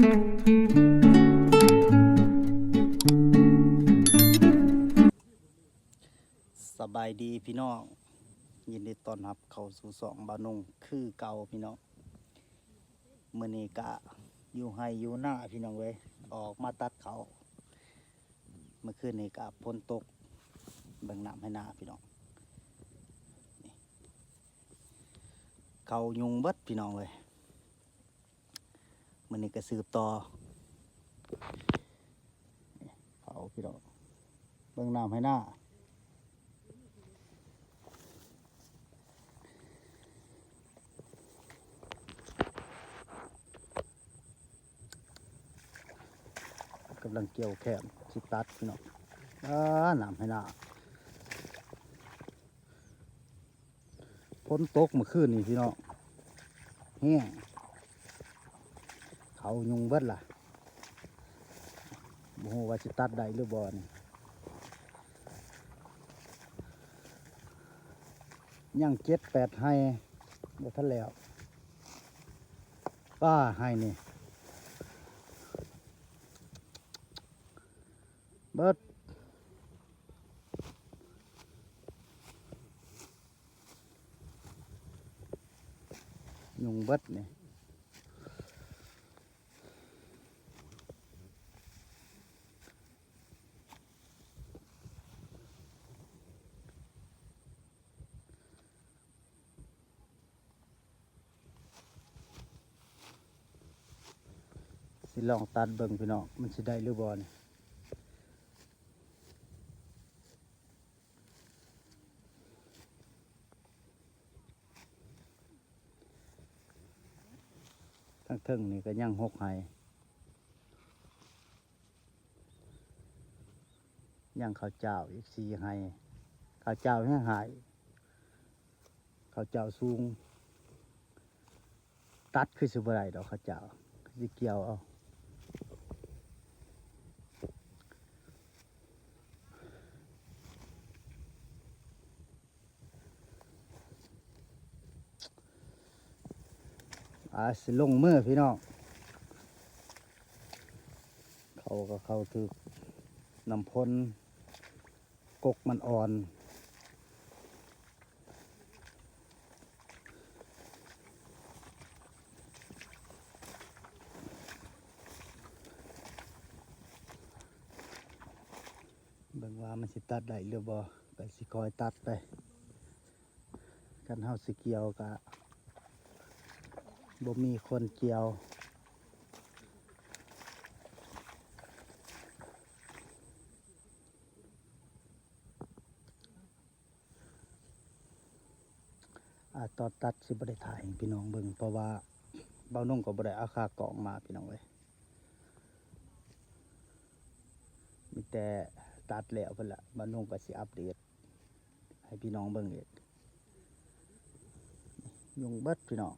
สบายดีพี่น้องยินดีต้อนรับเข้าสู่สองบานุงคือเก่าพี่น้องมื้อนี้กะอยู่ให้อยู่หน้าพี่น้องเว้ยออกมาตัดเขาเมื่อคืนนี้กะฝนตกเบิ่งน้ำให้หน้าพี่น้องนี่เขายุงเบิดพี่น้องเว้ยมื้อนี้ก็สืบต่อเขาพี่น้องเบิ่งน้ำให้หน้ากำลังเกี่ยวแขนสิตัดพี่น้องน้ำให้หน้าฝนตกเมื่อคืนนี่พี่น้องแห้งเขายุงเบิดล่ะบ่ฮู้ว่าสิตัดได้หรือบ่นี่ยัง7-8ให้บ่ทันแล้วป้าให้นี่เบิดยุงเบิดนี่สิลองตัดเบิ่งพี่น้องมันสิได้หรือบ่นี่ทั้งเทิงนี่ก็ยัง6ให้ยังข้าวเจ้าอีก4ให้ข้าวเจ้ายังหายข้าวเจ้าสูงตัดคือสิบ่ได้ดอกข้าวเจ้าสิเกี่ยวเอาสิลงมือพี่น้องเขาก็เข้าถึกน้ำพ่นกกมันอ่อนเบิ่งว่ามันสิตัดได้หรือบ่ก็สิคอยตัดไปกันเฮาสิเกี่ยวก็บ่มีคนเกี่ยวตอนตัดสิบ่ได้ถ่ายให้พี่น้องเบิ่งเพราะว่าเบานุ่งก็บ่ได้เอาค่ากล่องมาพี่น้องเว้ยมีแต่ตัดแล้วเพิ่นละเบานุ่งก็สิอัปเดตให้พี่น้องเบิ่งอีกยุงเบิดพี่น้อง